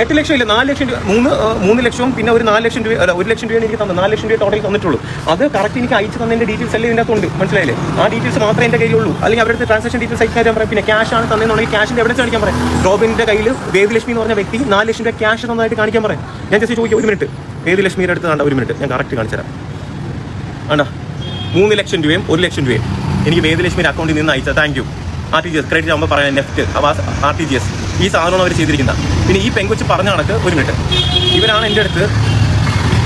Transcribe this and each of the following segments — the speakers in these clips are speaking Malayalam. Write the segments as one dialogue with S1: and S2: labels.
S1: 8 ലക്ഷം ഇല്ല, 4 ലക്ഷം രൂപ, 3 ലക്ഷവും പിന്നെ ഒരു 4 ലക്ഷം രൂപ, അല്ല 1 ലക്ഷം രൂപയാണ് എനിക്ക് തന്നത്. 4 ലക്ഷം രൂപ ടോട്ടൽ തന്നിട്ടുള്ളൂ. അത് കറക്റ്റ് എനിക്ക് അയച്ചു തന്നതിന്റെ ഡീറ്റെയിൽസ് എല്ലാം ഇതിൻ്റെ അകത്തുണ്ട്, മനസ്സിലായില്ലേ? ആ ഡീറ്റെയിൽസ് മാത്രമേ എൻ്റെ കയ്യിലുള്ളൂ. അല്ലെങ്കിൽ അവരുടെ ട്രാൻസാക്ഷൻ ഡീറ്റെയിൽസ് അയക്കാൻ പറയാം. പിന്നെ ക്യാഷ് ആണ് തന്നെന്നുണ്ടെങ്കിൽ ക്യാഷിന്റെ എവിടെച്ച് കാണിക്കാൻ പറയാം. റോബിന്റെ കയ്യിൽ വേദലക്ഷ്മി എന്ന് പറഞ്ഞ വ്യക്തി 4 ലക്ഷം രൂപ ക്യാഷ് തന്നതായിട്ട് കാണിക്കാൻ പറയാം. ഞാൻ ജസ്റ്റ് ചോദിക്കും, 1 മിനിറ്റ്, വേദലക്ഷ്മിയുടെ അടുത്ത് കണ്ട 1 മിനിറ്റ്, ഞാൻ കറക്റ്റ് കാണിച്ചു തരാം. ആണ്ടാ 3 ലക്ഷം രൂപയും 1 ലക്ഷം രൂപയും എനിക്ക് വേദലക്ഷ്മിയുടെ അക്കൗണ്ടിൽ നിന്ന് അയച്ചാൽ താങ്ക് യു. RTGS ക്രെഡിറ്റ് ആകുമ്പോൾ പറയാൻ നെഫ്റ്റ് RTGS ഈ സാധനമാണ് അവർ ചെയ്തിരിക്കുന്നത്. പിന്നെ ഈ പെങ്കൊച്ച് പറഞ്ഞ കണക്ക് 1 മിനിറ്റ്, ഇവരാണ് എൻ്റെ അടുത്ത്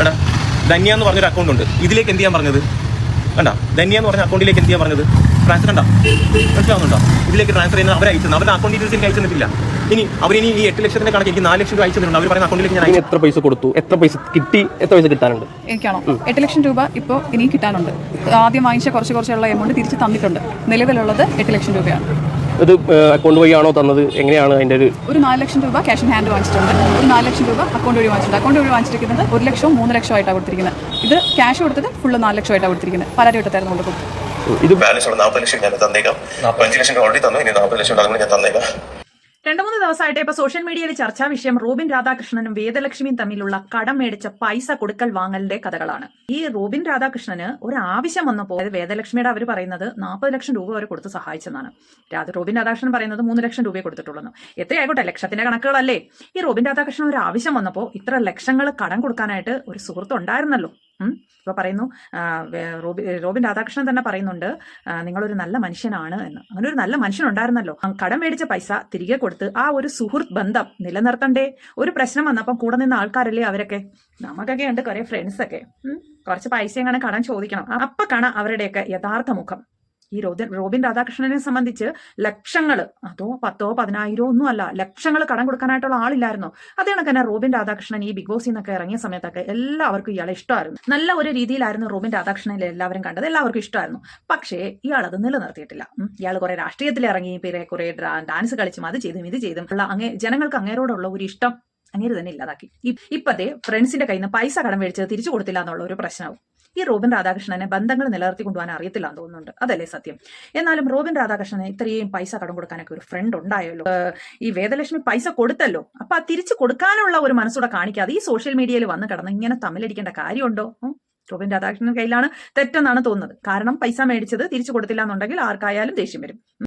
S1: എടാ ധന്യ എന്ന് പറഞ്ഞൊരു അക്കൗണ്ട് ഉണ്ട്, ഇതിലേക്ക് എന്ത് ചെയ്യാൻ പറഞ്ഞത് കണ്ടാ? ധന്യ എന്ന് പറഞ്ഞ അക്കൗണ്ടിലേക്ക് എന്ത് ചെയ്യാൻ പറഞ്ഞത്? ട്രാൻസ്ഫർ കണ്ടാ, മനസ്സിലാവുന്നുണ്ടോ? ഇതിലേക്ക് ട്രാൻസ്ഫർ ചെയ്യുന്നത് അവർ അയച്ചത്, അവരുടെ അക്കൗണ്ട് ഡീറ്റെയിൽസ് എനിക്ക് അയച്ചു തന്നിട്ടില്ല. ഇനി അവരിനി ഈ 8 ലക്ഷത്തിന്റെ കണക്ക് എനിക്ക് 4 ലക്ഷം രൂപ അയച്ചു തന്നിട്ടുണ്ട്. അവർ പറയുന്ന അക്കൗണ്ടിലേക്ക് ഞാൻ
S2: എത്ര പൈസ കൊടുത്തു, എത്ര പൈസ കിട്ടി, എത്ര പൈസ കിട്ടാനുണ്ട്?
S3: എനിക്കാണോ 8 ലക്ഷം രൂപ ഇപ്പോൾ ഇനി കിട്ടാനുണ്ട്. ആദ്യം വാങ്ങിച്ച കുറച്ചുള്ള എമൗണ്ട് തിരിച്ച് തന്നിട്ടുണ്ട്. നിലവിലുള്ളത് 8 ലക്ഷം രൂപയാണ്.
S2: ഇത് അക്കൗണ്ട് വഴിയാണോ തന്നത്? എങ്ങനെയാണ് അതിൻ്റെ
S3: ഒരു 4 ലക്ഷം രൂപ ക്യാഷ് ഇൻ ഹാൻഡ് വാങ്ങിച്ചിട്ടുണ്ട്, ഒരു 4 ലക്ഷം രൂപ അക്കൗണ്ട് വഴി വാങ്ങിച്ചിട്ടുണ്ട്. അക്കൗണ്ട് വഴി വാങ്ങിച്ചിരിക്കുന്നത് 1 ലക്ഷവും 3 ലക്ഷവും ആയിട്ടാണ് കൊടുത്തിരിക്കുന്നത്. ഇത് ക്യാഷ് കൊടുത്തത് ഫുള്ള് 4 ലക്ഷമായിട്ടാണ് കൊടുത്തിരിക്കുന്നത്. പലരും ഇട്ടത്തായിരുന്നു കൊണ്ട് കൊടുത്തു.
S1: ഇത് ബാലൻസ് 40 ലക്ഷം ഞാൻ തന്നേക്കാം. 5 ലക്ഷം ഓൾറെഡി തന്നു, ഇനി 40 ലക്ഷം ഞാൻ തന്നേക്കാം.
S4: 2-3 ദിവസമായിട്ട് ഇപ്പൊ സോഷ്യൽ മീഡിയയിൽ ചർച്ചാ വിഷയം റോബിൻ രാധാകൃഷ്ണനും വേദലക്ഷ്മിയും തമ്മിലുള്ള കടം മേടിച്ച പൈസ കൊടുക്കൽ വാങ്ങലിന്റെ കഥകളാണ്. ഈ റോബിൻ രാധാകൃഷ്ണന് ഒരു ആവശ്യം വന്നപ്പോൾ വേദലക്ഷ്മിയുടെ അവർ പറയുന്നത് 40 ലക്ഷം രൂപ വരെ കൊടുത്ത് സഹായിച്ചെന്നാണ്. റോബിൻ രാധാകൃഷ്ണൻ പറയുന്നത് 3 ലക്ഷം രൂപയെ കൊടുത്തിട്ടുള്ളൂ. എത്രയായിക്കോട്ടെ, ലക്ഷത്തിന്റെ കണക്കുകളല്ലേ. ഈ റോബിൻ രാധാകൃഷ്ണൻ ഒരു ആവശ്യം വന്നപ്പോൾ ഇത്ര ലക്ഷങ്ങൾ കടം കൊടുക്കാനായിട്ട് ഒരു സുഹൃത്ത് ഉണ്ടായിരുന്നല്ലോ. ഇപ്പൊ പറയുന്നു, റോബിൻ രാധാകൃഷ്ണൻ തന്നെ പറയുന്നുണ്ട്, നിങ്ങളൊരു നല്ല മനുഷ്യനാണ് എന്ന്. അങ്ങനെ ഒരു നല്ല മനുഷ്യൻ ഉണ്ടായിരുന്നല്ലോ. കടം മേടിച്ച പൈസ തിരികെ കൊടുത്ത് ആ ഒരു സുഹൃത്ത് ബന്ധം നിലനിർത്തണ്ടേ? ഒരു പ്രശ്നം വന്നപ്പം കൂടെ നിന്ന ആൾക്കാരല്ലേ അവരൊക്കെ. നമുക്കൊക്കെ ഉണ്ട് കുറെ ഫ്രണ്ട്സ് ഒക്കെ, കുറച്ച് പൈസ എങ്ങനെ കടം ചോദിക്കണം, അപ്പൊ കാണാം അവരുടെയൊക്കെ യഥാർത്ഥ മുഖം. ഈ റോബിൻ രാധാകൃഷ്ണനെ സംബന്ധിച്ച് ലക്ഷങ്ങൾ, അതോ 10,000 10,000 ഒന്നും അല്ല, ലക്ഷങ്ങൾ കടം കൊടുക്കാനായിട്ടുള്ള ആളില്ലായിരുന്നോ? അതേ കണക്ക് തന്നെ റോബിൻ രാധാകൃഷ്ണൻ ഈ ബിഗ് ബോസിൽ നിന്നൊക്കെ ഇറങ്ങിയ സമയത്തൊക്കെ എല്ലാവർക്കും ഇയാളെ ഇഷ്ടമായിരുന്നു. നല്ല ഒരു രീതിയിലായിരുന്നു റോബിൻ രാധാകൃഷ്ണനെ എല്ലാവരും കണ്ടത്, എല്ലാവർക്കും ഇഷ്ടമായിരുന്നു. പക്ഷേ ഇയാൾ അത് നിലനിർത്തിയിട്ടില്ല. ഇയാൾ കുറെ രാഷ്ട്രീയത്തിൽ ഇറങ്ങി, പിന്നെ കുറെ ഡാൻസ് കളിച്ചും അത് ചെയ്തും ഇത് ചെയ്തും ജനങ്ങൾക്ക് അങ്ങേരോടുള്ള ഒരു ഇഷ്ടം അങ്ങേര് തന്നെ ഇല്ലാതാക്കി. ഇപ്പത്തെ ഫ്രണ്ട്സിന്റെ കയ്യിൽ നിന്ന് പൈസ കടം മേടിച്ചത് തിരിച്ചു കൊടുത്തില്ല എന്നുള്ള ഒരു പ്രശ്നവും. ഈ റോബിൻ രാധാകൃഷ്ണനെ ബന്ധങ്ങൾ നിലനിർത്തി കൊണ്ടുപോകാൻ അറിയത്തില്ല എന്ന് തോന്നുന്നുണ്ട്. അതല്ലേ സത്യം. എന്നാലും റോബിൻ രാധാകൃഷ്ണനെ ഇത്രയും പൈസ കടം കൊടുക്കാനൊക്കെ ഒരു ഫ്രണ്ട് ഉണ്ടായല്ലോ. ഈ വേദലക്ഷ്മി പൈസ കൊടുത്തല്ലോ, അപ്പൊ ആ തിരിച്ചു കൊടുക്കാനുള്ള ഒരു മനസ്സൂടെ കാണിക്കാതെ ഈ സോഷ്യൽ മീഡിയയിൽ വന്ന് കിടന്ന് ഇങ്ങനെ തമ്മിലടിക്കേണ്ട കാര്യമുണ്ടോ? റോബിൻ രാധാകൃഷ്ണന്റെ കയ്യിലാണ് തെറ്റെന്നാണ് തോന്നുന്നത്. കാരണം പൈസ മേടിച്ചത് തിരിച്ചു കൊടുത്തില്ല എന്നുണ്ടെങ്കിൽ ആർക്കായാലും ദേഷ്യം വരും.